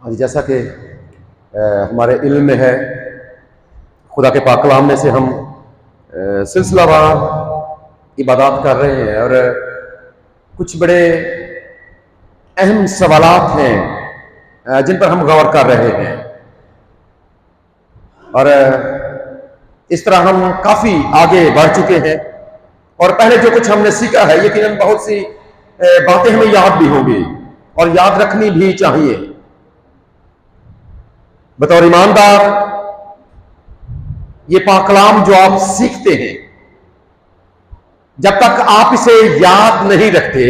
और जैसा कि हमारे इल्म में है, खुदा के पाक कलाम में से हम सिलसिलावार इबादत कर रहे हैं और कुछ बड़े अहम सवालात हैं जिन पर हम गौर कर रहे हैं। और इस तरह हम काफ़ी आगे बढ़ चुके हैं और पहले जो कुछ हमने सीखा है यकीनन बहुत सी बातें हमें याद भी होंगी और याद रखनी भी चाहिए। बतौर ईमानदार ये पाक कलाम जो आप सीखते हैं, जब तक आप इसे याद नहीं रखते,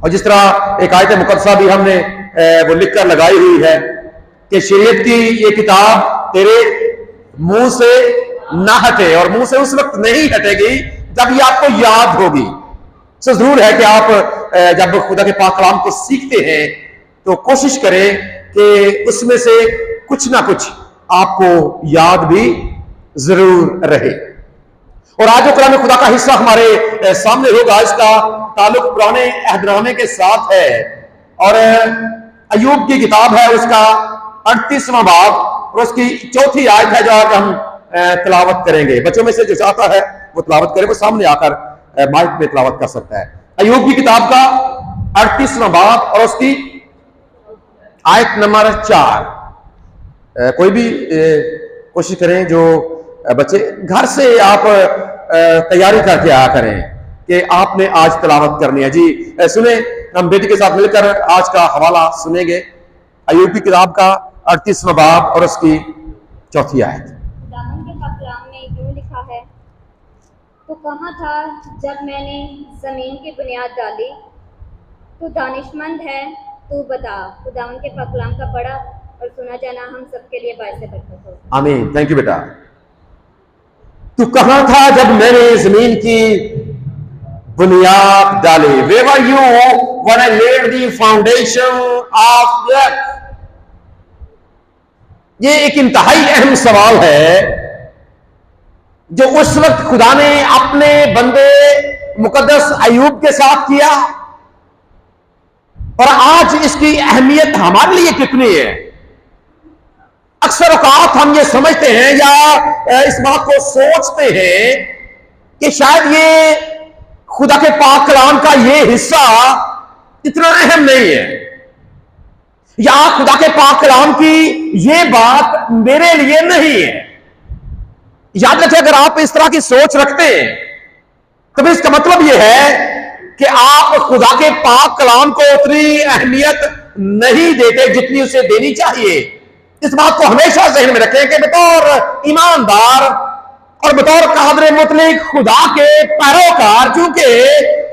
और जिस तरह एक आयत मुकद्दसा भी हमने वो लिखकर लगाई हुई है कि शरीयत की ये किताब तेरे मुंह से ना हटे, और मुंह से उस वक्त नहीं हटेगी जब ये आपको याद होगी। तो जरूर है कि आप जब खुदा के पाक कलाम को सीखते हैं तो कोशिश करें कि उसमें से कुछ ना कुछ आपको याद भी जरूर रहे। और आज जो कलाम खुदा का हिस्सा हमारे सामने होगा, इसका ताल्लुक पुराने अहदनामे के साथ है और अय्यूब की किताब है, उसका 38वां बाब और उसकी 4थी आयत है जो आज हम तिलावत करेंगे। बच्चों में से जो चाहता है वो तिलावत करे, वो सामने आकर माइक में तिलावत कर सकता है। अय्यूब की किताब का 38वां बाब और उसकी आयत नंबर 4। कोई भी कोशिश करें, जो बच्चे घर से आप तैयारी करके आया करें कि आपने आज तिलावत करनी है। जी सुने, हम बेटी के साथ मिलकर आज का हवाला सुनेंगे। अय्यूब की किताब का 38वां बाब और उसकी 4थी आयत। खुदावंद के पाक कलाम में यूं लिखा है, तो कहाँ था जब मैंने जमीन की बुनियाद डाली, तू दानिशमंद है, तू बता। खुदावंद के पाक कलाम का पढ़ा और सुना जाना हम सबके लिए बाइस बरकत हो। आमीन। थैंक यू बेटा। तू कहां था जब मैंने जमीन की बुनियाद डाली? Where were you when I laid the foundation of the earth? ये एक इंतहाई अहम सवाल है जो उस वक्त खुदा ने अपने बंदे मुकद्दस अय्यूब के साथ किया, और आज इसकी अहमियत हमारे लिए कितनी है। अक्सर औकात हम ये समझते हैं या इस बात को सोचते हैं कि शायद ये खुदा के पाक कलाम का ये हिस्सा इतना अहम नहीं है, या खुदा के पाक कलाम की ये बात मेरे लिए नहीं है। याद रखें, अगर आप इस तरह की सोच रखते हैं तो इसका मतलब यह है कि आप खुदा के पाक कलाम को उतनी अहमियत नहीं देते जितनी उसे देनी चाहिए। इस बात को हमेशा ज़हन में रखें कि बतौर ईमानदार और बतौर कादर मुतलक खुदा के पैरोकार, चूंकि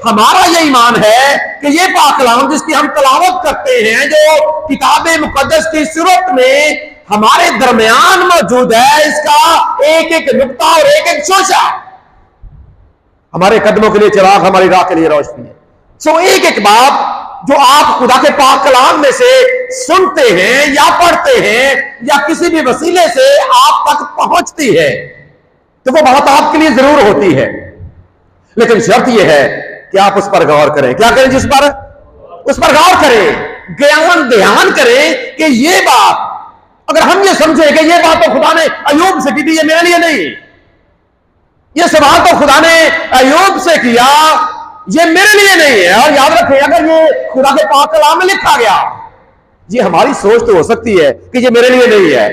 हमारा ये ईमान है कि ये पाक कलाम जिसकी हम तलावत करते हैं, जो किताब मुकद्दस की सूरत में हमारे दरमियान मौजूद है, इसका एक एक नुक्ता और एक एक शोशा हमारे कदमों के लिए चिराग, हमारी राह के लिए रोशनी है। सो एक एक बात जो आप खुदा के पाक कलाम में से सुनते हैं या पढ़ते हैं या किसी भी वसीले से आप तक पहुंचती है, तो वो बात आपके लिए जरूर होती है, लेकिन शर्त यह है कि आप उस पर गौर करें। क्या करें? जिस पर उस पर गौर करें, ज्ञान ध्यान करें कि ये बात, अगर हम ये समझे कि ये बात तो खुदा ने अय्यूब से की थी, ये मेरे लिए नहीं, ये सवाल तो खुदा ने अय्यूब से किया, ये मेरे लिए नहीं है। और याद रखें, अगर ये खुदा के पाक कलाम में लिखा गया, ये हमारी सोच तो हो सकती है कि ये मेरे लिए नहीं है।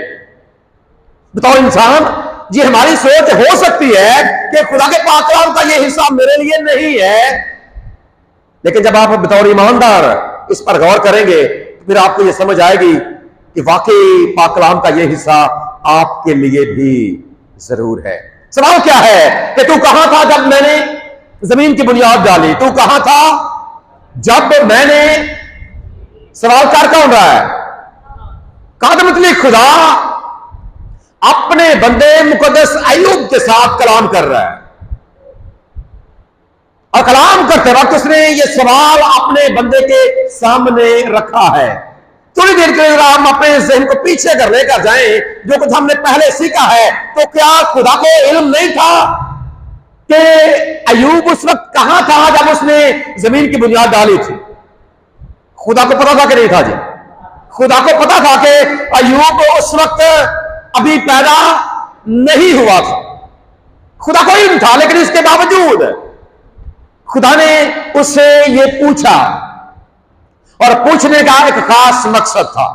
बतौर इंसान ये हमारी सोच हो सकती है कि खुदा के पाक कलाम का ये हिस्सा मेरे लिए नहीं है, लेकिन जब आप बतौर ईमानदार इस पर गौर करेंगे तो फिर आपको ये समझ आएगी कि वाकई पाक कलाम का ये हिस्सा आपके लिए भी जरूर है। सवाल क्या है कि तू कहां था जब मैंने जमीन की बुनियाद डाली? तू कहां था जब मैंने, सवाल कर कौन रहा है? कादर मुतलक खुदा अपने बंदे मुकद्दस अय्यूब के साथ कलाम कर रहा है, और कलाम करते वक्त उसने ये सवाल अपने बंदे के सामने रखा है। थोड़ी देर के लिए हम अपने ज़हन को पीछे कर लेकर जाएं, जो कुछ हमने पहले सीखा है, तो क्या खुदा को इल्म नहीं था कि अय्यूब उस वक्त कहां था जब उसने जमीन की बुनियाद डाली थी? खुदा को पता था कि नहीं था? जी, खुदा को पता था कि अय्यूब उस वक्त अभी पैदा नहीं हुआ था, खुदा को इल्म था, लेकिन इसके बावजूद खुदा ने उससे ये पूछा, और पूछने का एक खास मकसद था।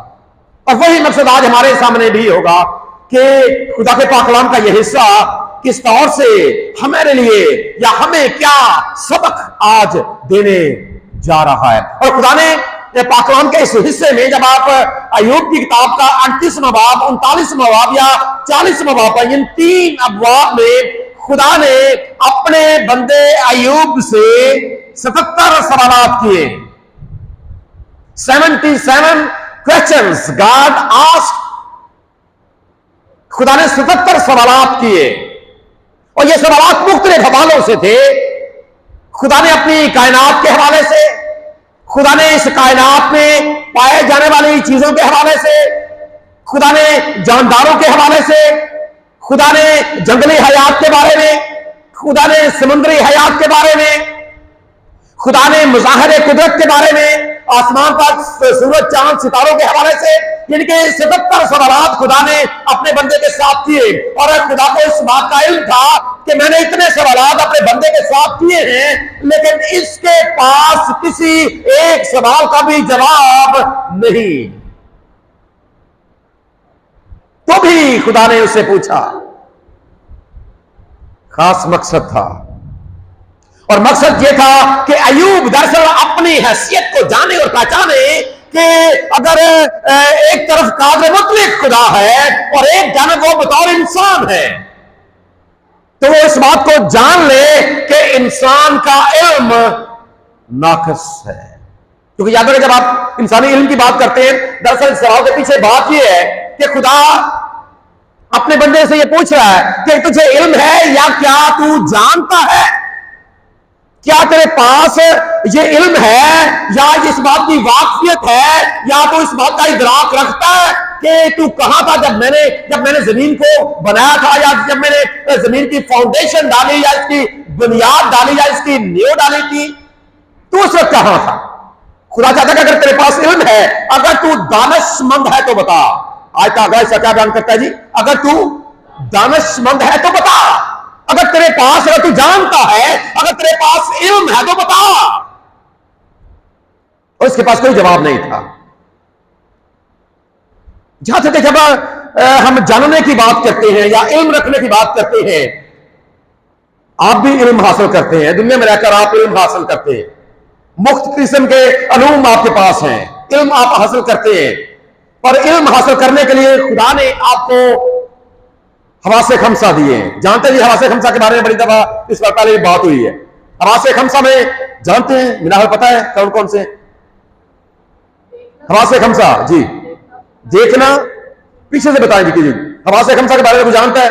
और वही मकसद आज हमारे सामने भी होगा कि खुदा के पाक कलाम का यह हिस्सा किस तौर से हमारे लिए या हमें क्या सबक आज देने जा रहा है। और खुदा ने पाक कलाम के इस हिस्से में, जब आप अय्यूब की किताब का 38वां बाब, 39वां बाब या 40वां बाब, इन 3 अबवाब में खुदा ने अपने बंदे अय्यूब से 77 सवालात किए। 77 क्वेश्चंस गॉड आस्क्ड। खुदा ने 77 सवालात किए, और ये सवालात मुख्तलिफ हवालों से थे। खुदा ने अपनी कायनात के हवाले से, खुदा ने इस कायनात में पाए जाने वाली चीजों के हवाले से, खुदा ने जानदारों के हवाले से, खुदा ने जंगली हयात के बारे में, खुदा ने समुद्री हयात के बारे में, खुदा ने मुजाहिरे कुदरत के बारे में, आसमान पर सूरज चांद सितारों के हवाले से, जिनके 77 सवालात खुदा ने अपने बंदे के साथ किए। और खुदा को इस बात का इल्म था कि मैंने इतने सवालात अपने बंदे के साथ किए हैं, लेकिन इसके पास किसी एक सवाल का भी जवाब नहीं। तो भी खुदा ने उससे पूछा। खास मकसद था, और मकसद यह था कि अय्यूब दरअसल अपनी हैसियत को जाने और पहचाने कि अगर एक तरफ कादिर मुतलक खुदा है और एक जानब वो बतौर इंसान है, तो वो इस बात को जान ले कि इंसान का इल्म नाक़िस है। क्योंकि याद रखें, जब आप इंसानी इल्म की बात करते हैं, दरअसल सवाल के पीछे बात यह है कि खुदा अपने बंदे से यह पूछ रहा है कि तुझे इल्म है या क्या तू जानता है? क्या तेरे पास ये इल्म है या इस बात की वाकफियत है, या तो इस बात का इदराक रखता है कि तू कहां था जब मैंने जमीन को बनाया था, या जब मैंने जमीन की फाउंडेशन डाली, या इसकी बुनियाद डाली, या इसकी नींव डाली थी, तू उस वक्त कहां था? खुदा चाहता है कि अगर तेरे पास इल्म है, अगर तू दानिशमंद है तो बता। आज का अगला क्या बयान करता है जी? अगर तू दानिशमंद है तो बता, अगर तेरे पास, अगर तू जानता है, अगर तेरे पास इल्म है तो बता। और इसके पास कोई जवाब नहीं था। जहां तक जब हम जानने की बात करते हैं या इल्म रखने की बात करते हैं, आप भी इल्म हासिल करते हैं, दुनिया में रहकर आप इल्म हासिल करते हैं, मुख्त किस्म के अलूम आपके पास हैं, इल्म आप हासिल करते हैं। और इल्म हासिल करने के लिए खुदा ने आपको हवासे खमसा दिए हैं। जानते हैं हवासे खमसा के बारे में बड़ी दफा इस बार पहले बात हुई है। हवासे खमसा में जानते हैं, मिनाहल पता है कौन कौन से? हवासे खमसा जी, देखना, पीछे से बताएं जी। हवासे खमसा के बारे में कुछ जानता है?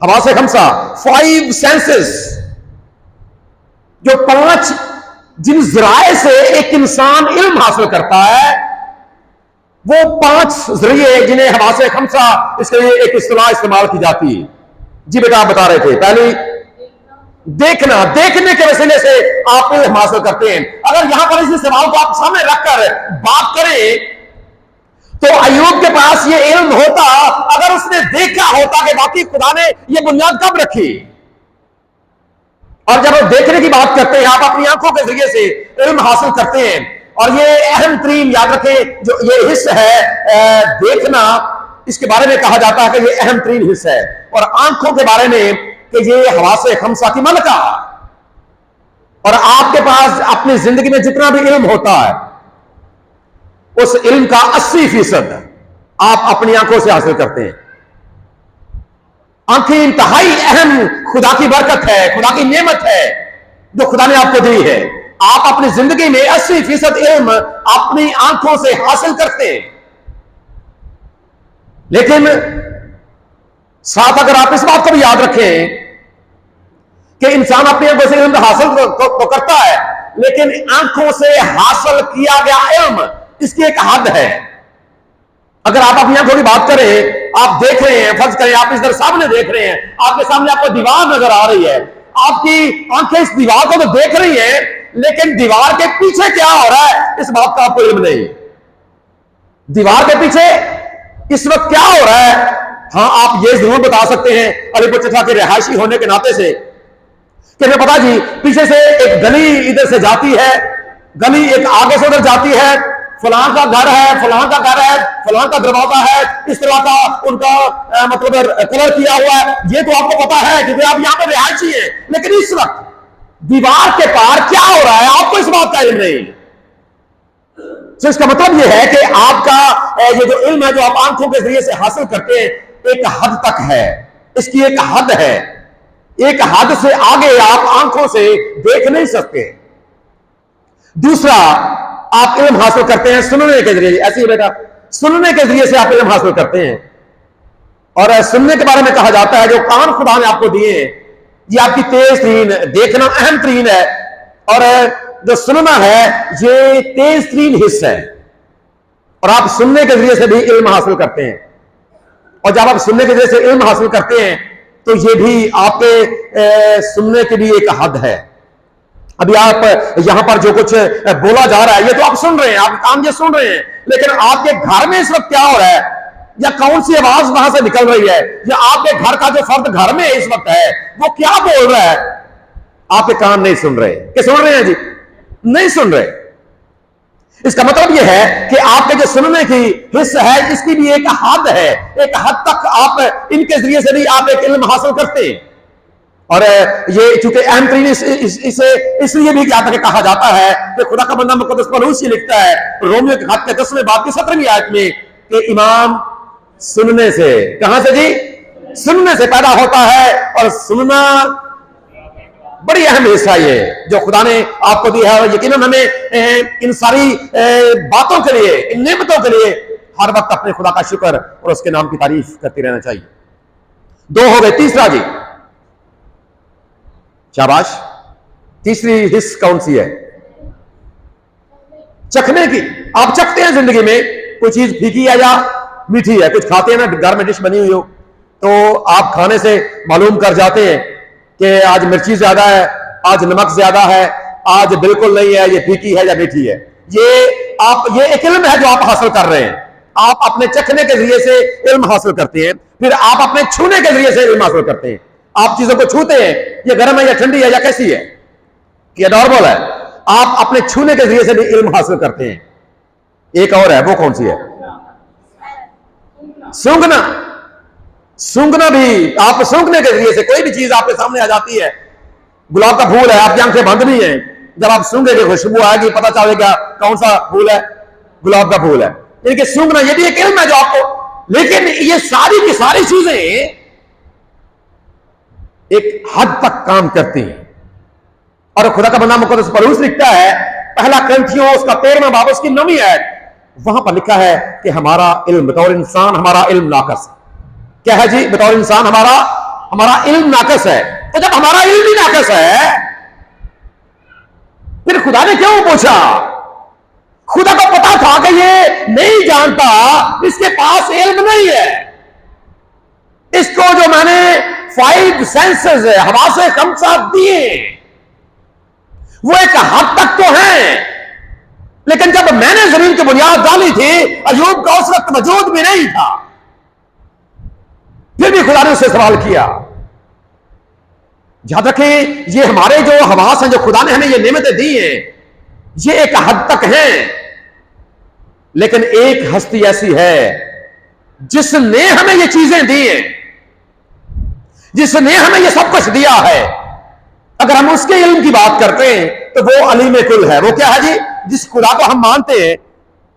हवासे खमसा 5 सेंसेस, जो 5 जिन जराए से एक इंसान इल्म हासिल करता है, वो 5 जरिए जिन्हें हवासे खमसा, इसके लिए एक इस्तेलाह इस्तेमाल की जाती है। जी बेटा आप बता रहे थे, पहली देखना, देखने के वसीले से आप इल्म हासिल करते हैं। अगर यहां पर इस सवाल को आप सामने रखकर बात करें, तो अय्यूब के पास ये इल्म होता अगर उसने देखा होता कि बाकी खुदा ने ये बुनियाद कब रखी। और जब आप देखने की बात करते हैं, आप अपनी आंखों के जरिए से इल्म हासिल करते हैं। और ये अहम तरीन, याद रखें, जो ये हिस्सा है देखना, इसके बारे में कहा जाता है कि ये अहम तरीन हिस्सा है। और आंखों के बारे में कि ये हवासे खमसा की मलका। और आपके पास अपनी जिंदगी में जितना भी इल्म होता है, उस इल्म का 80% आप अपनी आंखों से हासिल करते हैं। आंखें इंतहाई अहम खुदा की बरकत है, खुदा की नेमत है जो खुदा ने आपको दी है। आप अपनी जिंदगी में 80% इल्म अपनी आंखों से हासिल करते हैं। लेकिन साथ अगर आप इस बात को भी याद रखें कि इंसान अपनी आंखों से इल्म हासिल तो करता है, लेकिन आंखों से हासिल किया गया इल्म, इसकी एक हद है। अगर आप अपनी आंखों की बात करें, आप देख रहे हैं, फर्ज करें आप इधर सामने देख रहे हैं, आपके सामने आपको दीवार नजर आ रही है, आपकी आंखें इस दीवार को तो देख रही हैं, लेकिन दीवार के पीछे क्या हो रहा है इस बात का आपको इल्म नहीं। दीवार के पीछे इस वक्त क्या हो रहा है? हाँ, आप ये जरूर बता सकते हैं अलीपुर चचा के रिहायशी होने के नाते से कि हमें पता जी, पीछे से एक गली इधर से जाती है, गली एक आगे से उधर जाती है, फलां का घर है, फलां का घर है, फलां का दरवाजा है, इस तरह का उनका मतलब कलर किया हुआ है। ये तो आपको पता है क्योंकि आप यहां पर रिहायशी हैं। लेकिन इस वक्त दीवार के पार क्या हो रहा है, आपको इस बात का इल्म नहीं। तो इसका मतलब यह है कि आपका ये जो इल्म है जो आप आंखों के जरिए से हासिल करते हैं, एक हद तक है, इसकी एक हद है। एक हद से आगे आप आंखों से देख नहीं सकते। दूसरा, आप इल्म हासिल करते हैं सुनने के जरिए। ऐसे ही बेटा, सुनने के जरिए से आप इल्म हासिल करते हैं। और सुनने के बारे में कहा जाता है जो कान खुदा ने आपको दिए हैं, ये आपकी तेज तरीन, देखना अहम तरीन है, और जो सुनना है ये तेज तरीन हिस्सा है। और आप सुनने के जरिए से भी इल्म हासिल करते हैं। और जब आप सुनने के जरिए से इल्म हासिल करते हैं तो ये भी आपके सुनने की भी एक हद है। अभी आप यहां पर जो कुछ बोला जा रहा है ये तो आप सुन रहे हैं, आप कान ये सुन रहे हैं, लेकिन आपके घर में इस वक्त क्या हो रहा है, या कौन सी आवाज वहां से निकल रही है, या आपके घर का जो फर्द घर में इस वक्त है वो क्या बोल रहा है, आपके कान नहीं सुन रहे। कि सुन रहे हैं जी? नहीं सुन रहे। इसका मतलब यह है कि आपके जो सुनने की हिस्सा है इसकी भी एक हद है। एक हद तक आप इनके जरिए से भी आप एक इल्म हासिल करते हैं। और ये चूंकि अहम तरीन इसे इसलिए भी क्या कहा जाता है कि खुदा का बंदा मुकद्दस पौलुस लिखता है रोमियो के खत के 10वें बाब की 17वीं आयत में कि ईमान सुनने से, कहां से जी? सुनने से पैदा होता है। और सुनना बड़ी अहम हिस्सा ये जो खुदा ने आपको दिया है। और यकीनन हमें इन सारी बातों के लिए, इन नेमतों के लिए हर वक्त अपने खुदा का शुक्र और उसके नाम की तारीफ करते रहना चाहिए। 2 हो गए। तीसरा जी, शाबाश, तीसरी हिस्स कौन सी है? चखने की। आप चखते हैं जिंदगी में कोई चीज फीकी है या मीठी है, कुछ खाते हैं ना, घर में डिश बनी हुई हो तो आप खाने से मालूम कर जाते हैं कि आज मिर्ची ज्यादा है, आज नमक ज्यादा है, आज बिल्कुल नहीं है, ये फीकी है या मीठी है। ये एक इल्म है जो आप हासिल कर रहे हैं। आप अपने चखने के जरिए से इल्म हासिल करते हैं, फिर आप अपने छूने के जरिए से इल्म हासिल करते हैं। आप चीजों को छूते हैं, ये गर्म है या ठंडी है या कैसी है, ये नॉर्मल है। आप अपने छूने के जरिए से भी इल्म हासिल करते हैं। एक और है, वो कौन सी है? सूंघना। सूंघना भी, आप सूंघने के जरिए से कोई भी चीज आपके सामने आ जाती है। गुलाब का फूल है, आपकी आंखें बंद नहीं है, जब आप सूंघेंगे खुशबू आएगी, पता चलेगा कौन सा फूल है, गुलाब का फूल है। यानी कि सूंघना ये भी एक इल्म है जो आपको, लेकिन ये सारी की सारी चीजें एक हद तक काम करती हैं। और खुदा का बंदा मुकद्दस पौलुस लिखता है पहला कुरिन्थियों उसका 13वां बाब उसकी 9वीं आयत, वहां पर लिखा है कि हमारा इल्म बतौर इंसान, हमारा इल्म नाकस है। क्या है जी? बतौर इंसान हमारा इल्म नाकस है। तो जब हमारा इल्म ही नाकस है फिर खुदा ने क्यों पूछा? खुदा को पता था कि ये नहीं जानता, इसके पास इल्म नहीं है। इसको जो मैंने 5 सेंसेस है, हवासे खमसा दिए, वो एक हद तक तो है, लेकिन जब मैंने जमीन की बुनियाद डाली थी अय्यूब का उस वक्त मौजूद भी नहीं था, फिर भी खुदा ने उससे सवाल किया। याद रखें, ये हमारे जो हवास हैं, जो खुदा ने हमें ये नेमतें दी हैं, ये एक हद तक हैं, लेकिन एक हस्ती ऐसी है जिसने हमें ये चीजें दी हैं, जिसने हमें ये सब कुछ दिया है। अगर हम उसके इल्म की बात करते हैं तो वो अलीम कुल है। वो क्या है जी? जिस खुदा को हम मानते हैं,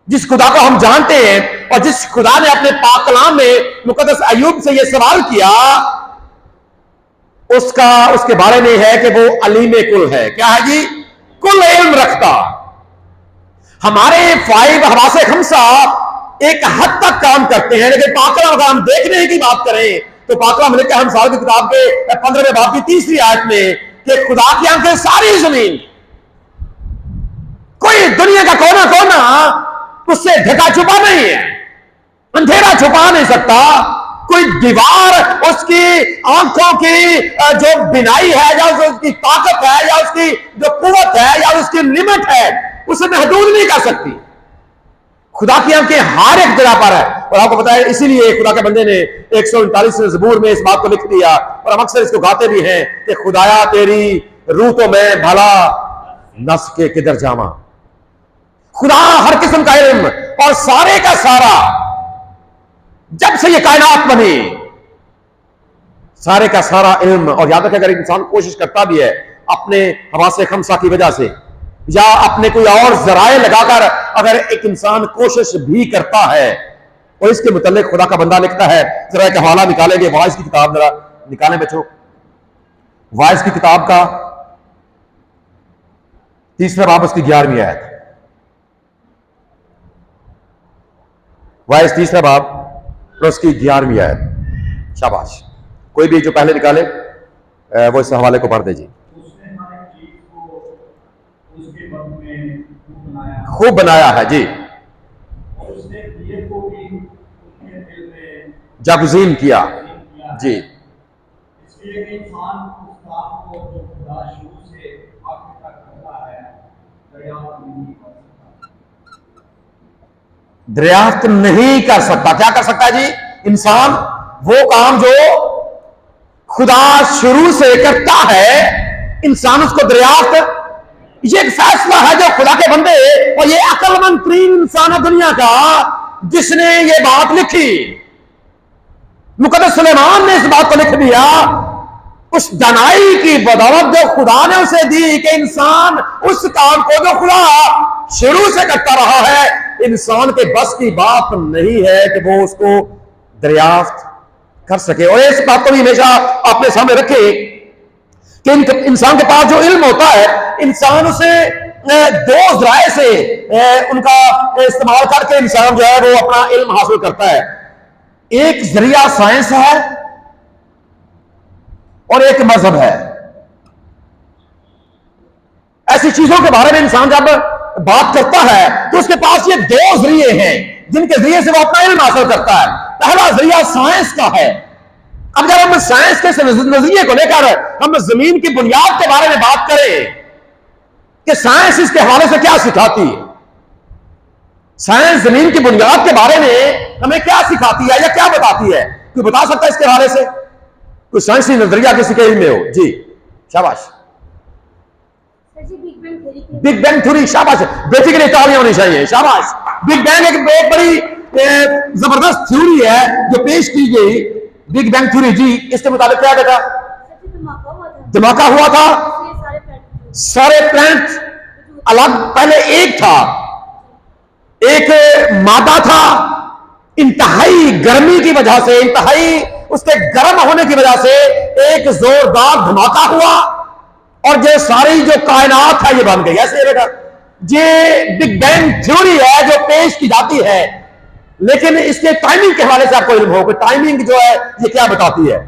जिस खुदा को हम जानते हैं, और जिस खुदा ने अपने पाक कलाम में मुकद्दस अय्यूब से यह सवाल किया, उसके बारे में है कि वो अलीम कुल है। क्या है जी? कुल इल्म रखता। हमारे 5 हवासे खमसा एक हद तक काम करते हैं, लेकिन पाक कलाम अगर हम देखने की बात करें तो पाक कलाम लिखा है हम साल की किताब के 15वें बाब की 3री आयत में कि खुदा की आंखें सारी जमीन, कोई दुनिया का कोना कोना उससे ढका छुपा नहीं है, अंधेरा छुपा नहीं सकता। कोई दीवार उसकी आंखों की जो बिनाई है, या उसकी ताकत है, या उसकी जो कुव्वत है, या उसकी लिमिट है, उसे महदूद नहीं कर सकती। खुदा की आंखें हर एक जगह पर है। और आपको पता है इसीलिए खुदा के बंदे ने 139 ज़बूर में इस बात को लिख दिया, और हम अक्सर इसको गाते भी हैं कि खुदाया तेरी रूह तो मैं भला नस के किधर जावा। खुदा हर किस्म का इल्म और सारे का सारा, जब से ये कायनात बनी, सारे का सारा इल्म। और याद रखें अगर इंसान कोशिश करता भी है अपने हवासे खमसा की वजह से या अपने कोई और जराए लगाकर, अगर एक इंसान कोशिश भी करता है, और इसके मुतालिक खुदा का बंदा लिखता है, जरा एक हवाला निकालेंगे, वाइज की किताब जरा निकालें बच्चों, वाइज की किताब का 3रा बाब उसकी 11वीं आयत, वाइज 3रा बाब और उसकी 11वीं आयत। शाबाश, कोई भी जो पहले निकाले वो इस हवाले को पढ़ दे जी। खूब बनाया है जी, जागुज़ीन किया जी। इसलिए कि इंसान उस काम को जो खुदा शुरू से आखिर तक करता है दरियाफ्त नहीं कर सकता। क्या कर सकता है जी? इंसान वो काम जो खुदा शुरू से करता है, इंसान उसको दरियाफ्त, ये एक फैसला है जो खुदा के बंदे, और ये अक्लमंद तरीन इंसान है दुनिया का जिसने ये बात लिखी। मुकद्दस सुलेमान ने इस बात को लिख दिया उस दानाई की बदौलत जो खुदा ने उसे दी, कि इंसान उस काम को जो खुदा शुरू से करता रहा है, इंसान के बस की बात नहीं है कि वो उसको दरियाफ्त कर सके। और इस बात को भी हमेशा अपने सामने रखे कि इंसान के पास जो इल्म होता है, इंसान उसे दो जराए से उनका इस्तेमाल करके इंसान जो है वो अपना इल्म हासिल करता है। एक जरिया साइंस है और एक मजहब है। ऐसी चीजों के बारे में इंसान जब बात करता है तो उसके पास ये दो जरिए हैं जिनके जरिए से वो अपना इल्म हासिल करता है। पहला जरिया साइंस का है। अब जब हम साइंस के नजरिए को लेकर हम जमीन की बुनियाद के बारे में बात करें कि साइंस इसके हवाले से क्या सिखाती है, साइंस जमीन की बुनियाद के बारे में हमें क्या सिखाती है या क्या बताती है, कोई बता सकता है इसके हवाले से? कोई साइंसी नजरिया किसी के इल्म में हो? जी शाबाश। बिग बैंग थ्योरी, शाबाश, बेसिकली तालियां होनी चाहिए, शाबाश। बिग बैंग एक बहुत बड़ी जबरदस्त थ्योरी है जो पेश की गई, बिग बैंग थ्योरी जी। इसके मुताबिक क्या बेटा? धमाका हुआ था, सारे प्लैनेट अलग, पहले एक था, एक मादा था, इंतहाई गर्मी की वजह से, इंतहाई उसके गर्म होने की वजह से एक जोरदार धमाका हुआ और जो सारी जो कायनात है ये बन गई। ऐसे बेटा ये बिग बैंग थ्योरी है जो पेश की जाती है, लेकिन इसके टाइमिंग के हवाले से आपको इल्म हो कि टाइमिंग जो है ये क्या बताती है?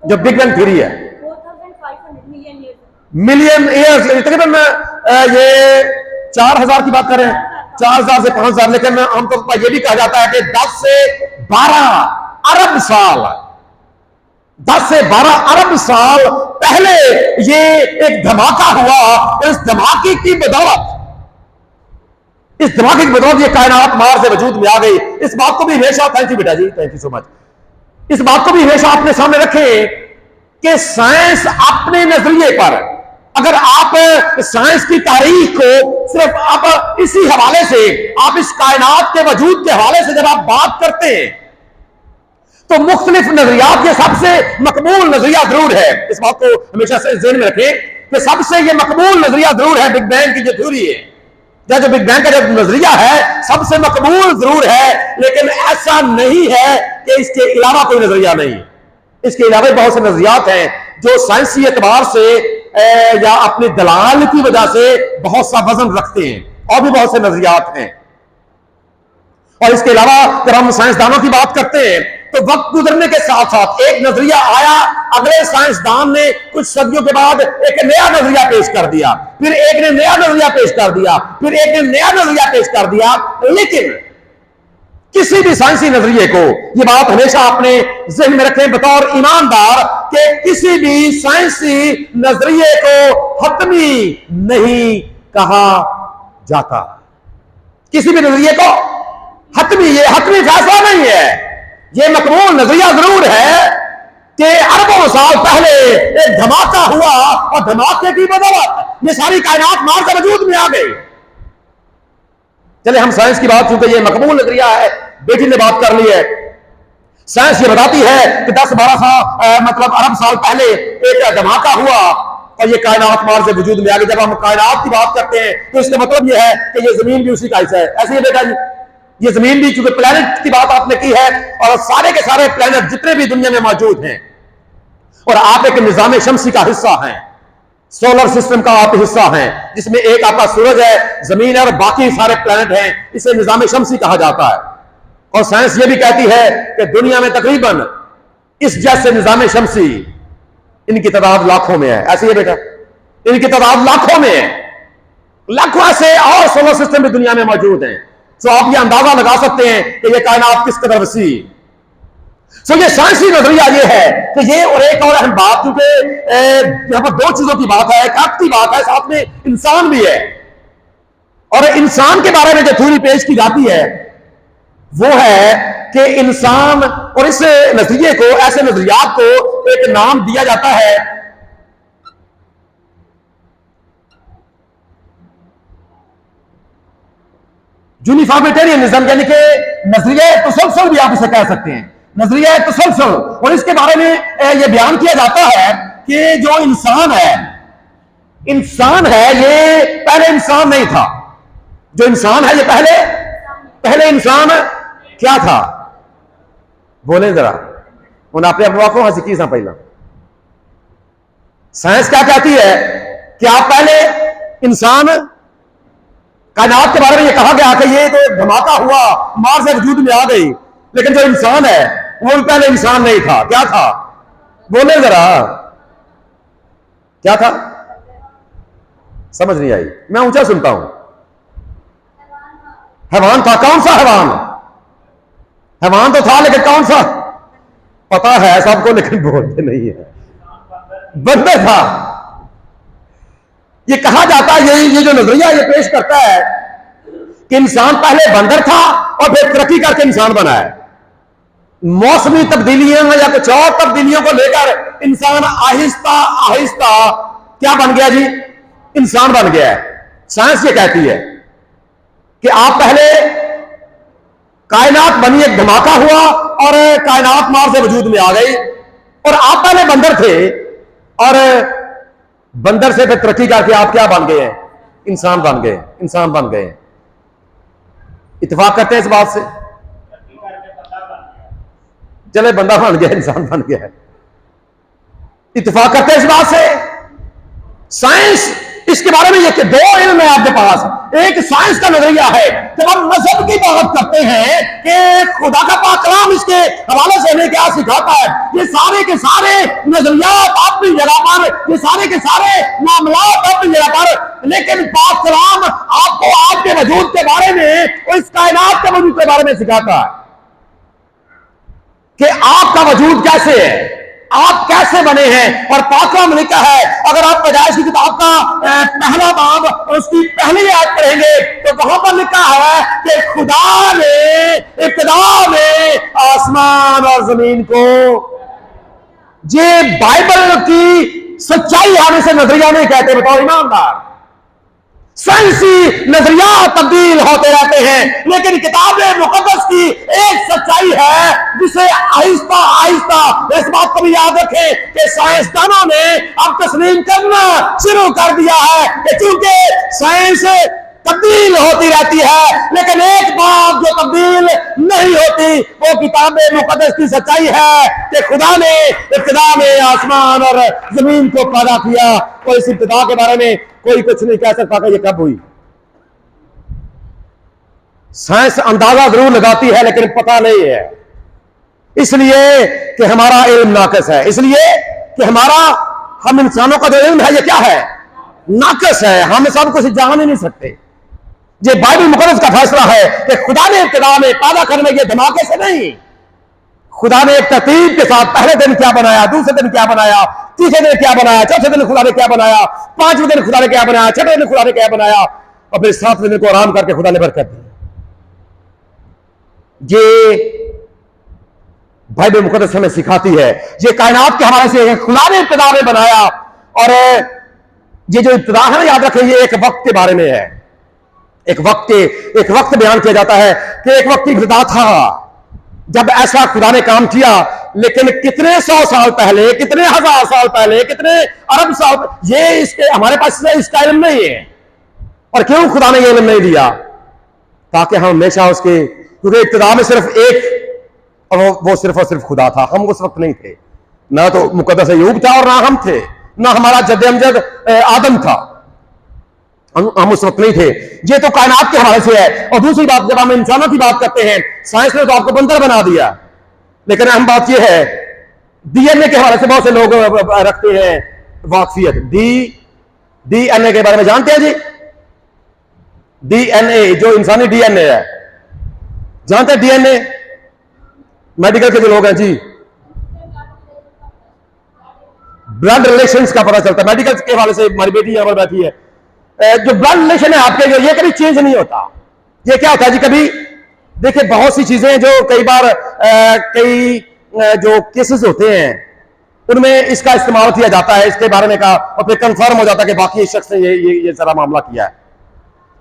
जो बिग बैंग थ्योरी है, 4500 मिलियन ईयर्स, तकरीबन ये 4000 की बात करें, 4000 से 5000, लेकिन आमतौर पर यह भी कहा जाता है कि 10 से 12 अरब साल, 10 से 12 अरब साल पहले ये एक धमाका हुआ। इस धमाके की बदौलत, इस धमाके की बदौलत ये कायनात मार से वजूद में आ गई। इस बात को भी हमेशा, थैंक यू बेटा जी, थैंक यू सो मच, इस बात को भी हमेशा अपने सामने रखें कि साइंस अपने नजरिए पर, अगर आप साइंस की तारीख को सिर्फ आप इसी हवाले से, आप इस कायनात के वजूद के हवाले से जब आप बात करते हैं तो मुख्तलिफ नजरियात, ये सबसे मकबूल नजरिया जरूर है, इस बात को हमेशा से ज़हन में रखें कि सबसे ये मकबूल नजरिया जरूर है बिग बैंग की जो थ्योरी है, जो बिग बैंग का जो नजरिया है सबसे मकबूल जरूर है, लेकिन ऐसा नहीं है कि इसके अलावा कोई नजरिया नहीं। इसके अलावा बहुत से नजरियात हैं जो साइंसी एतबार से या अपने दलाल की वजह से बहुत सा वजन रखते हैं, और भी बहुत से नजरियात हैं। और इसके अलावा जब हम साइंसदानों की बात करते हैं तो वक्त गुजरने के साथ साथ एक नजरिया आया, अगले साइंसदान ने कुछ सदियों के बाद एक नया नजरिया पेश कर दिया, फिर एक ने नया नजरिया पेश कर दिया, फिर एक ने नया नजरिया पेश कर दिया। लेकिन किसी भी साइंसी नजरिए को, यह बात हमेशा अपने ज़हन में रखें बतौर ईमानदार, कि किसी भी साइंसी नजरिए को हतमी नहीं कहा जाता। किसी भी नजरिए को ये हतमी फैसला नहीं है। ये मकबूल नजरिया जरूर है कि अरबों साल पहले एक धमाका हुआ और धमाके की बदौलत ये सारी कायनात मार कर वजूद में आ गई। चले हम साइंस की बात, चूंकि ये मकबूल नजरिया है, बेटी ने बात कर ली है। साइंस ये बताती है कि 10-12 साल मतलब अरब साल पहले एक धमाका हुआ और ये कायनात मार से वजूद में आ गई। जब हम कायनात की बात करते हैं तो इसका मतलब ये है कि ये जमीन भी उसी का हिस्सा है। ऐसे ही बेटा जी, ये जमीन भी, चूंकि प्लेनेट की बात आपने की है और सारे के सारे प्लेनेट जितने भी दुनिया में मौजूद हैं और आप एक निजाम शमसी का हिस्सा हैं, सोलर सिस्टम का आप हिस्सा हैं, जिसमें एक आपका सूरज है, जमीन है और बाकी सारे प्लेनेट हैं, इसे निजाम शमसी कहा जाता है। और साइंस ये भी कहती है कि दुनिया में तकरीबन इस जैसे निजाम शमसी इनकी तादाद लाखों में है। ऐसे ही बेटा, इनकी तादाद लाखों में है, लाखों ऐसे और सोलर सिस्टम भी दुनिया में मौजूद हैं। तो आप ये अंदाजा लगा सकते हैं कि ये कायनात किस कदर वसी। सो ये साइंसी नजरिया ये है कि ये, और एक और अहम बात, क्योंकि यहां पर दो चीजों की बात है, एक आपकी बात है, साथ में इंसान भी है। और इंसान के बारे में जो थ्योरी पेश की जाती है वो है कि इंसान, और इस नजरिए को, ऐसे नजरियात को एक नाम दिया जाता है यूनिफॉर्मिटेरियनिज्म, यानी कि नजरिया तसलसल भी आप इसे कह सकते हैं, नजरिया तसलसल। और इसके बारे में यह बयान किया जाता है कि जो इंसान है ये पहले इंसान नहीं था। जो इंसान है ये पहले इंसान क्या था? बोले जरा, उन आपने अपने हंसी की पहला। साइंस क्या कहती है कि आप पहले इंसान, कायनात के बारे में ये कहा गया कि ये तो धमाका हुआ, मार से वजूद में आ गई, लेकिन जो इंसान है वो पहले इंसान नहीं था। क्या था? बोले जरा, क्या था? समझ नहीं आई, मैं ऊंचा सुनता हूं। हैवान था। कौन सा हैवान? हैवान तो था, लेकिन कौन सा? पता है सबको, लेकिन बोलते नहीं है। बंदर था। ये कहा जाता है, ये जो नजरिया ये पेश करता है कि इंसान पहले बंदर था और फिर तरक्की करके इंसान बना है। मौसमी तब्दीलियों या कुछ और तब्दीलियों को लेकर इंसान आहिस्ता आहिस्ता क्या बन गया जी? इंसान बन गया है। साइंस ये कहती है कि आप पहले, कायनात बनी, एक धमाका हुआ और कायनात मार से वजूद में आ गई, और आप पहले बंदर थे और बंदर से फिर तरक्की करके आप क्या बन गए हैं? इंसान बन गए। इंसान बन गए। इत्तेफाक करते हैं इस बात से? चले, बंदा बन गया, इंसान बन गया। इत्तेफाक करते हैं इस बात से? साइंस इसके बारे में ये कि दो इल्म है आपके पास। एक साइंस का नजरिया है, जब हम मजहब की बात करते हैं कि खुदा का पाक कलाम इसके हवाले से हमें क्या सिखाता है, ये सारे के सारे नजरियात अपनी जगह पर, ये सारे के सारे मामलात अपनी जगह पर, लेकिन पाक कलाम आपको आपके वजूद के बारे में और इस कायनात के वजूद के बारे में सिखाता है कि आपका वजूद कैसे है, आप कैसे बने हैं। और पाक कलाम लिखा है, अगर आप पैदाइश की किताब का पहला बाब और उसकी पहली आयत पढ़ेंगे तो वहां पर लिखा है कि खुदा ने इब्तिदा में आसमान और जमीन को, ये बाइबल की सच्चाई हम इसे नजरिया नहीं कहते, बताओ ईमानदार। साइंसी नजरिया तब्दील होते रहते हैं, लेकिन किताब मुकद्दस की एक सच्चाई है जिसे आहिस्ता आहिस्ता, इस बात को भी याद रखें कि साइंसदानों ने अब तस्लीम करना शुरू कर दिया है कि चूंकि साइंस तब्दील होती रहती है, लेकिन एक बात जो तब्दील नहीं होती वो किताब मुकद्दस की सच्चाई है कि खुदा ने इब्तिदा में आसमान और जमीन को पैदा किया। और इस इब्तिदा के बारे में कोई कुछ नहीं कह सकता कि ये कब हुई। साइंस अंदाजा जरूर लगाती है, लेकिन पता नहीं है, इसलिए कि हमारा इल्म नाकस है, इसलिए कि हम इंसानों का जो इल्म है ये क्या है? नाकस है। हम सब कुछ जान ही नहीं सकते। ये बाइबल मुकद्दस का फैसला है कि खुदा ने इब्तिदा में पैदा करने के धमाके से नहीं, खुदा ने एक तरतीब के साथ पहले दिन क्या बनाया, दूसरे दिन क्या बनाया, तीसरे दिन क्या बनाया, चौथे दिन खुदा ने क्या बनाया, पांचवें दिन खुदा ने क्या बनाया, छठवें दिन खुदा ने क्या बनाया, और फिर सातवें दिन को आराम करके खुदा ने बरकत दी। ये बाइबल मुकद्दस हमें सिखाती है। ये कायनात के हवाले से खुदा ने इब्तिदा में बनाया, और ये जो इब्तिदा है, याद रखें, ये एक वक्त के बारे में है। एक वक्त बयान किया जाता है कि एक वक्त की इब्तिदा था जब ऐसा खुदा ने काम किया। लेकिन कितने 100 साल पहले, कितने 1000 साल पहले, कितने अरब साल, ये इसके हमारे पास इसका इल्म नहीं है। और क्यों खुदा ने ये इल्म नहीं दिया? ताकि हम हमेशा उसके, क्योंकि इब्तिदा में सिर्फ एक, और वो सिर्फ और सिर्फ खुदा था। हम उस वक्त नहीं थे, ना तो मुकद्दस अय्यूब था और ना हम थे, ना हमारा जद्द अमजद आदम था। हम उस वक्त नहीं थे। ये तो कायनात के हवाले से है। और दूसरी बात, जब हम इंसानों की बात करते हैं, साइंस ने तो आपको बंदर बना दिया, लेकिन अहम बात यह है, डीएनए के हवाले से बहुत से लोग रखते हैं वाकफियत। डीएनए के बारे में जानते हैं जी? डीएनए, जो इंसानी डीएनए है, जानते हैं? डीएनए मेडिकल के जो लोग हैं जी, ब्लड रिलेशंस का पता चलता है। मेडिकल के हवाले से हमारी बेटी यहां पर बैठी है, जो ब्लड रिलेशन है आपके, ये कभी चेंज नहीं होता। ये क्या होता है जी? कभी देखिए, बहुत सी चीजें जो कई बार कई जो केसेस होते हैं उनमें इसका इस्तेमाल किया जाता है, इसके बारे में कहा, और फिर कंफर्म हो जाता है कि बाकी इस शख्स ने ये सारा मामला किया है।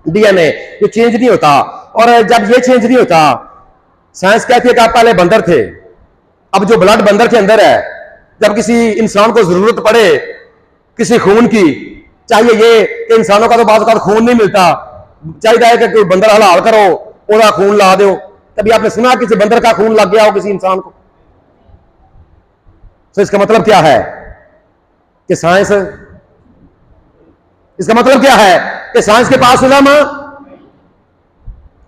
डीएनए ये चेंज नहीं होता। और जब ये चेंज नहीं होता, साइंस कहती है कि आप पहले बंदर थे, अब जो ब्लड बंदर के अंदर है, जब किसी इंसान को जरूरत पड़े किसी खून की, चाहिए ये कि इंसानों का तो बाज़ औक़ात खून नहीं मिलता, चाहिए कि कोई बंदर हलाल करो, ओदा खून ला दो। कभी आपने सुना किसी बंदर का खून लग गया हो किसी इंसान को? तो इसका मतलब क्या है कि साइंस, इसका मतलब क्या है कि साइंस के पास इल्म।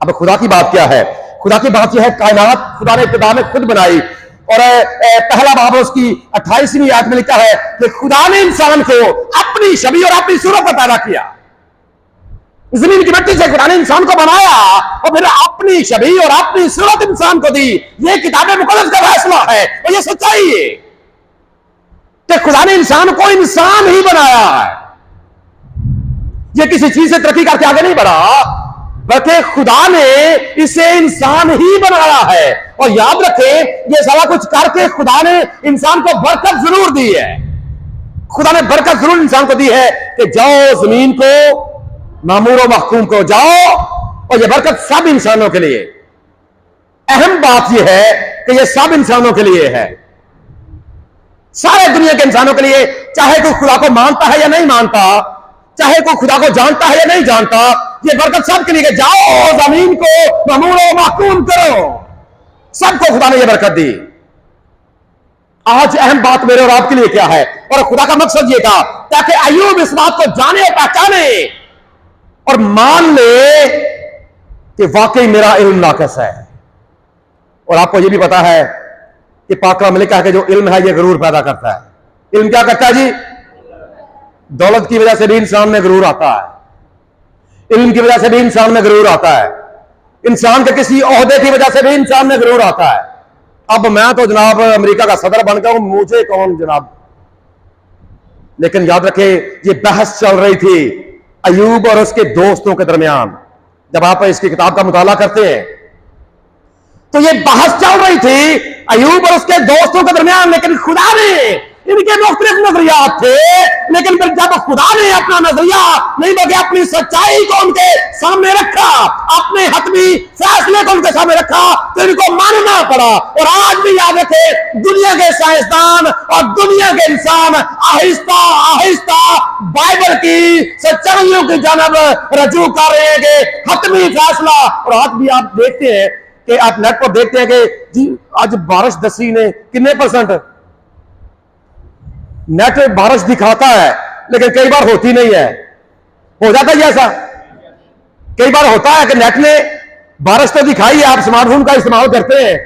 अब खुदा की बात क्या है? खुदा की बात यह है, कायनात खुदा ने इब्तिदा में खुद बनाई, और पहला बाब उसकी 28वीं आयत में लिखा है कि खुदा ने इंसान को अपनी छवि और अपनी सूरत में पैदा किया। जमीन की मिट्टी से खुदा ने इंसान को बनाया और फिर अपनी छवि और अपनी सूरत इंसान को दी। ये किताब मुकद्दस का फैसला है और ये सच्चाई है कि खुदा ने इंसान को इंसान ही बनाया है। ये किसी चीज से तरक्की करके आगे नहीं बढ़ा, बल्कि खुदा ने इसे इंसान ही बनाया है। और याद रखें, ये सारा कुछ करके खुदा ने इंसान को बरकत जरूर दी है। खुदा ने बरकत जरूर इंसान को दी है कि जाओ जमीन को मामूर और महकूम को जाओ, और ये बरकत सब इंसानों के लिए। अहम बात यह है कि ये सब इंसानों के लिए है, सारे दुनिया के इंसानों के लिए, चाहे कोई खुदा को मानता है या नहीं मानता, चाहे कोई खुदा को जानता है या नहीं जानता, ये बरकत सबके लिए। जाओ जमीन को मामूर और महकूम करो, सबको खुदा ने ये बरकत दी। आज अहम बात मेरे और आपके लिए क्या है, और खुदा का मकसद ये था ताकि अय्यूब इस बात को जाने और पहचाने और मान ले कि वाकई मेरा इल्म नाकस है। और आपको यह भी पता है कि पाक कलाम में लिखा है कि जो इल्म है यह गुरूर पैदा करता है। इल्म क्या करता है जी? दौलत की वजह से भी इंसान में गुरूर आता है, इल्म की वजह से भी इंसान में गुरूर आता है, इंसान के किसी ओहदे की वजह से भी इंसान में गुरूर आता है। अब मैं तो जनाब अमेरिका का सदर बन गया हूं, मुझे कौन जनाब। लेकिन याद रखे, ये बहस चल रही थी अय्यूब और उसके दोस्तों के दरमियान। जब आप इसकी किताब का मुताला करते हैं तो ये बहस चल रही थी अय्यूब और उसके दोस्तों के दरमियान, लेकिन खुदा ने, इनके मुख्तलिफ नजरियात थे, लेकिन फिर जब खुदा ने अपना नजरिया नहीं बल्कि अपनी सच्चाई को उनके सामने रखा, अपने हतमी फैसले को उनके सामने रखा, तो इनको मानना पड़ा। और आज भी याद रखे, दुनिया के साइंसदान और दुनिया के इंसान आहिस्ता आहिस्ता बाइबल की सच्चाइयों की जानब रजू कर रहे हैं कि हतमी फैसला। और आज भी आप देखते हैं कि आप नेट पर देखते हैं कि जी आज बारिश दसी ने कितने %, नेट बारिश दिखाता है लेकिन कई बार होती नहीं है। हो जाता है ऐसा, कई बार होता है कि नेट ने बारिश तो दिखाई है, आप स्मार्टफोन का इस्तेमाल करते हैं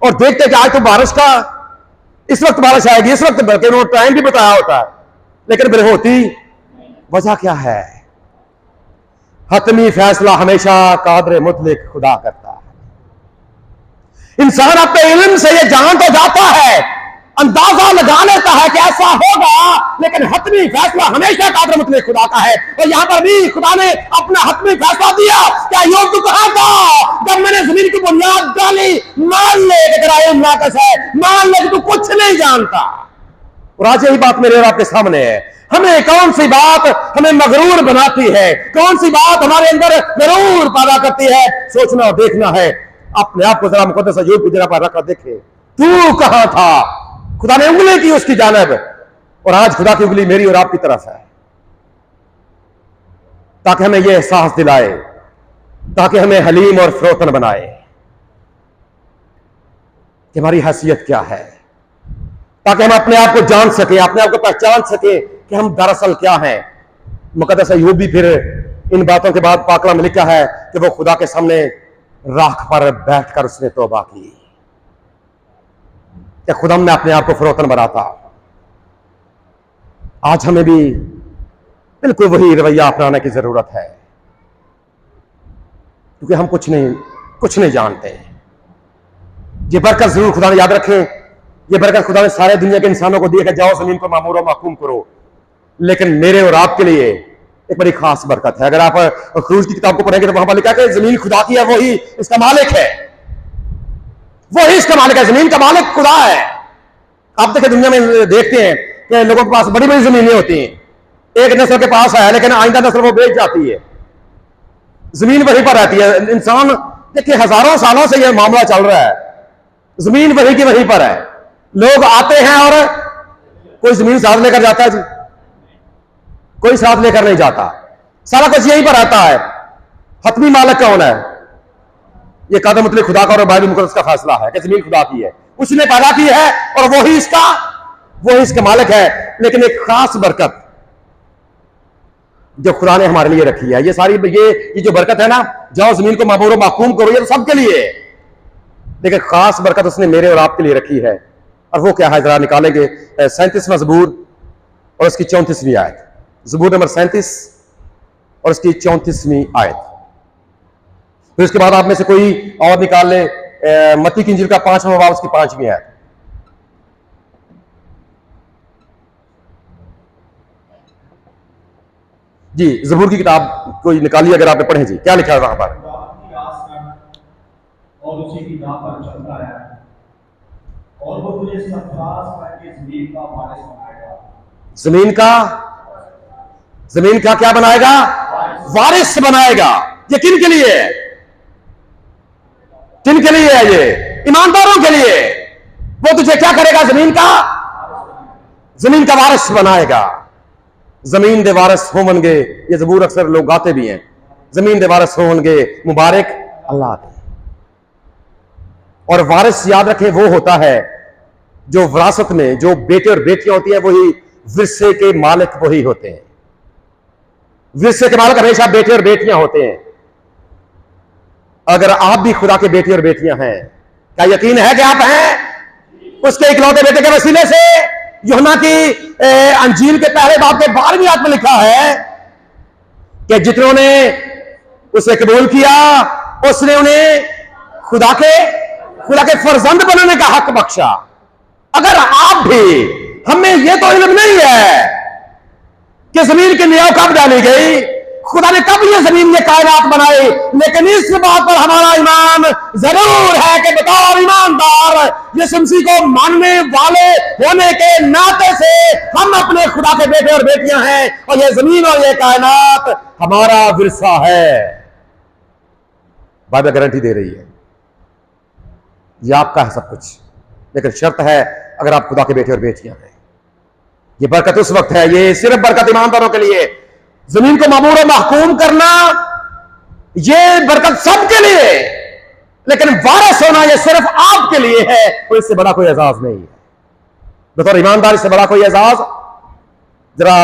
और देखते हैं कि आज तो बारिश का, इस वक्त बारिश आएगी, इस वक्त, बल्कि उन्होंने टाइम भी बताया होता है, लेकिन फिर होती वजह क्या है? हतमी फैसला हमेशा कादर मुतलक खुदा करता है। इंसान अपने इल्म से ये जान तो जाता है, अंदाजा लगा लेता है कि ऐसा होगा, लेकिन हतमी फैसला हमेशा कादर मुतलक खुदा का है। और यहां पर भी खुदा ने अपना हतमी फैसला दिया। क्या योग तू कहां था जब मैंने जमीन की बुनियाद डाली? मान ले कि तेरा इल्म नाक़िस है, मान ले कि तू कुछ नहीं जानता। और आज यही बात मेरे और आपके सामने है। हमें कौन सी बात हमें मगरूर बनाती है, कौन सी बात हमारे अंदर गरूर पैदा करती है, सोचना और देखना है। अपने आप को जरा मुकद्दस अय्यूब की जगह पर रखकर देखे, तू कहां था? खुदा ने उंगली की उसकी जानिब, और आज खुदा की उंगली मेरी और आपकी तरफ है, ताकि हमें यह एहसास दिलाए, ताकि हमें हलीम और फरोतन बनाए कि हमारी हैसियत क्या है, ताकि हम अपने आप को जान सके, अपने आप को पहचान सके कि हम दरअसल क्या हैं। मुकद्दस अय्यूब भी फिर इन बातों के बाद पाकला में लिखा है कि वो खुदा के सामने राख पर बैठकर उसने तौबा की कि खुदा मैं अपने आप को फरोतन बनाता। आज हमें भी बिल्कुल वही रवैया अपनाने की जरूरत है, क्योंकि हम कुछ नहीं जानते। ये बरकत जरूर खुदा ने याद रखें, ये बरकत खुदा ने सारे दुनिया के इंसानों को दी है, जाओ जमीन को मामूर और महकूम करो। लेकिन मेरे और आपके लिए एक बड़ी खास बरकत है। अगर आप खरूज की किताब को पढ़ेंगे तो वहां पर लिखा है कि जमीन खुदा की है, वही इसका मालिक है, वही इसका मालिक है। जमीन का मालिक खुदा है। आप देखिए दुनिया में देखते हैं कि लोगों के पास बड़ी बड़ी जमीनें होती हैं, एक नस्ल के पास है, लेकिन आइंदा नस्ल वो बेच जाती है, जमीन वहीं पर रहती है। इंसान देखिए हजारों सालों से यह मामला चल रहा है, जमीन वहीं की वहीं पर है। लोग आते हैं और कोई जमीन साथ लेकर जाता है जी? कोई साथ लेकर नहीं जाता, सारा कुछ यहीं पर रहता है। हतमी मालिक कौन है? ये कादर मुतलक खुदा का और बाइबल मुकद्दस का फैसला है कि जमीन खुदा की है, उसने पैदा की है और वही इसका मालिक है। लेकिन एक खास बरकत जो खुदा ने हमारे लिए रखी है, ये सारी ये जो बरकत है ना, जाओ जमीन को मामूर और महकूम करो, ये तो सबके लिए है। लेकिन खास बरकत उसने मेरे और आपके लिए रखी है, और वो क्या है जरा निकालेंगे। 37वां ज़बूर और उसकी 34वीं आयत। ज़बूर नंबर 37 और उसकी 34वीं आयत। फिर उसके बाद आप में से कोई और निकाल ले मत्ती की इंजील का 5वां बाब उसकी 5वीं आयत। जी ज़बूर की किताब कोई निकालिए अगर आपने पढ़े जी, क्या लिखा है वहां पर? और उसी की राह पर चलता है, और वो तुझे सरफराज करके जमीन का वारिस बनाएगा। जमीन का क्या बनाएगा? वारिस बनाएगा। ये किन के लिए है? किन के लिए है? ये ईमानदारों के लिए। वो तुझे क्या करेगा? जमीन का वारिस बनाएगा। जमीन दे वारिस होवनगे, ये ज़बूर अक्सर लोग गाते भी हैं, जमीन दे वारिस होवनगे मुबारक अल्लाह दे। और वारिस याद रखें वो होता है जो विरासत में जो बेटे और बेटियां होती हैं, वही विरसे के मालिक वही होते हैं। विरसे के मालिक हमेशा बेटे और बेटियां होते हैं। अगर आप भी खुदा के बेटे और बेटियां हैं, क्या यकीन है कि आप हैं? उसके इकलौते बेटे के वसीले से यूहन्ना की अंजील के पहले बाब के 12वीं आयत में लिखा है कि जितनों ने उसे कबूल किया उसने उन्हें खुदा के फर्जंद बनने का हक बख्शा। अगर आप भी, हमें यह तो इल्म नहीं है कि जमीन की नींव कब डाली गई, खुदा ने कब ये जमीन ये कायनात बनाई, लेकिन इस बात पर हमारा ईमान जरूर है कि बतौर ईमानदार यीशु मसीह को मानने वाले होने के नाते से हम अपने खुदा के बेटे और बेटियां हैं, और ये जमीन और ये कायनात हमारा विरसा है। बाइबल गारंटी दे रही है ये आपका है सब कुछ, लेकिन शर्त है अगर आप खुदा के बेटे और बेटियां हैं। ये बरकत उस वक्त है, ये सिर्फ बरकत ईमानदारों के लिए। जमीन को मामूर और महकूम करना ये बरकत सबके लिए, लेकिन वारिस होना ये सिर्फ आपके लिए है। और इससे बड़ा कोई एजाज नहीं है बतौर ईमानदार, इससे बड़ा कोई एजाज। जरा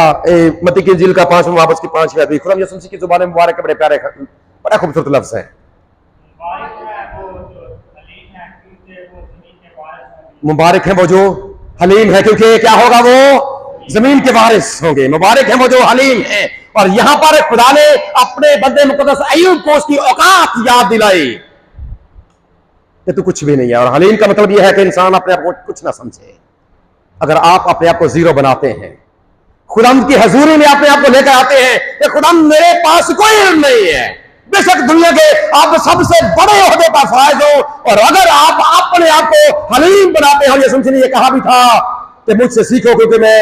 मत्ती की इंजील का 5वां बाब उसकी 5वीं आयत, खुदा यीशु मसीह की जुबान मुबारक के बड़े प्यारे बड़ा खूबसूरत लफ्ज है। मुबारक है वो जो हलीम है, क्योंकि क्या होगा? वो जमीन के वारिस होंगे। मुबारक है वो जो हलीम है। और यहां पर खुदा ने अपने बंदे मुकद्दस अय्यूब को उसकी औकात याद दिलाई कि तू कुछ भी नहीं है। और हलीम का मतलब यह है कि इंसान अपने आप को कुछ ना समझे, अगर आप अपने आप को जीरो बनाते हैं, खुदावंद की हजूरी में अपने आप को लेकर आते हैं कि खुदावंद मेरे पास कोई इल्म नहीं है, बेशक दुनिया के आप सबसे बड़े ओहदे पर फायज हो, और अगर आप अपने आप को हलीम बनाते हो, यीशु मसीह ने यह कहा भी था कि मुझसे सीखो क्योंकि मैं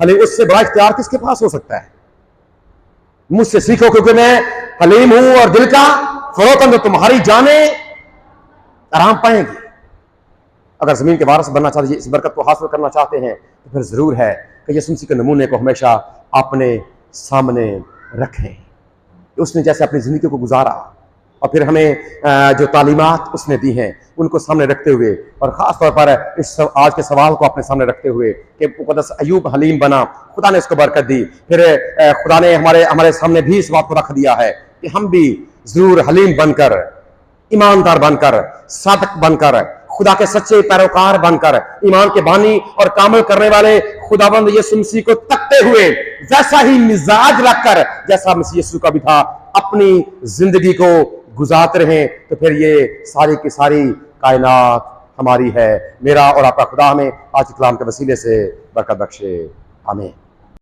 हलीम, उससे बड़ा इख्तियार किसके पास हो सकता है? मुझसे सीखो क्योंकि मैं हलीम हूं और दिल का फरोतन, तो तुम्हारी जाने आराम पाएंगी। अगर जमीन के वारिस बनना चाहते हैं, इस बरकत को हासिल करना चाहते हैं, तो फिर जरूर है कि यीशु मसीह के नमूने को हमेशा अपने सामने रखें। उसने जैसे अपनी जिंदगी को गुजारा और फिर हमें जो तालीमात उसने दी हैं उनको सामने रखते हुए, और खास तौर पर इस आज के सवाल को अपने सामने रखते हुए कि मुक़द्दस अय्यूब हलीम बना, खुदा ने इसको बरकत दी। फिर खुदा ने हमारे सामने भी इस बात को रख दिया है कि हम भी जरूर हलीम बनकर, ईमानदार बनकर, सादक बनकर, खुदा के सच्चे पैरोकार बनकर, ईमान के बानी और कामल करने वाले खुदाबंद यीशु मसीह को तकते हुए वैसा ही मिजाज रखकर जैसा मसीह यीशु का भी था, अपनी जिंदगी को गुजारते रहें। तो फिर ये सारी की सारी कायनात हमारी है। मेरा और आपका खुदा हमें आज के कलाम के वसीले से बरकत बख्शे। आमीन।